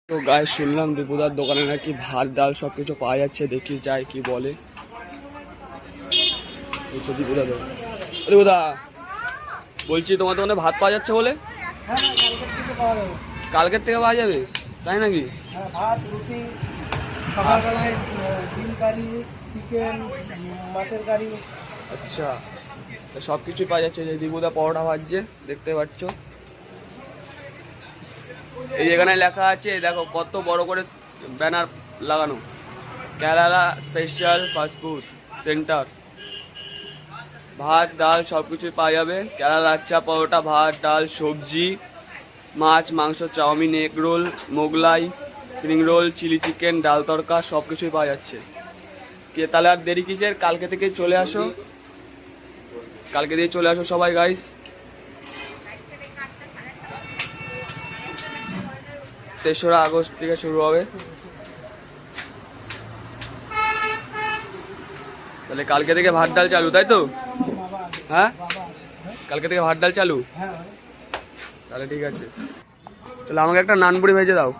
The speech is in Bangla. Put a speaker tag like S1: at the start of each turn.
S1: তো গায়ে শুনলাম দীপুদার দোকানে নাকি ভাত ডাল সব কিছু পাওয়া যাচ্ছে, দেখি যাই কি বলে। এই তো দীপুদা দোকান। দীপুদা বলছি তোমার দোকানে ভাত পাওয়া যাচ্ছে বলে? কালকের থেকে পাওয়া যাবে তাই নাকি?
S2: ভাত রুটি সকালবেলায় ডিম কারি চিকেন মাছের কারি।
S1: আচ্ছা সব কিছুই পাওয়া যাচ্ছে। যে দীপুদা পরোটা ভাজছে দেখতে পাচ্ছ। এই এখানে লেখা আছে দেখো কত বড় করে ব্যানার লাগানো, কেরালা স্পেশাল ফাস্টফুড সেন্টার। ভাত ডাল সব কিছুই পাওয়া যাবে। কেরালা লাচ্চা পরোটা, ভাত ডাল, সবজি, মাছ মাংস, chowmein, egg roll, Mughlai, spring roll, chilli chicken, dal tadka সব কিছুই পাওয়া যাচ্ছে। কে তাহলে আর দেরি কিসের? কালকে থেকে চলে আসো, কালকে দিয়ে চলে আসো সবাই গাইস। 3রা আগস্ট থেকে শুরু হবে। তাহলে কালকে থেকে ভাত ডাল চালু, তাই তো? হ্যাঁ কালকে থেকে ভাত ডাল চালু। তাহলে ঠিক আছে, তাহলে আমাকে একটা নানপুরি ভেজে দাও।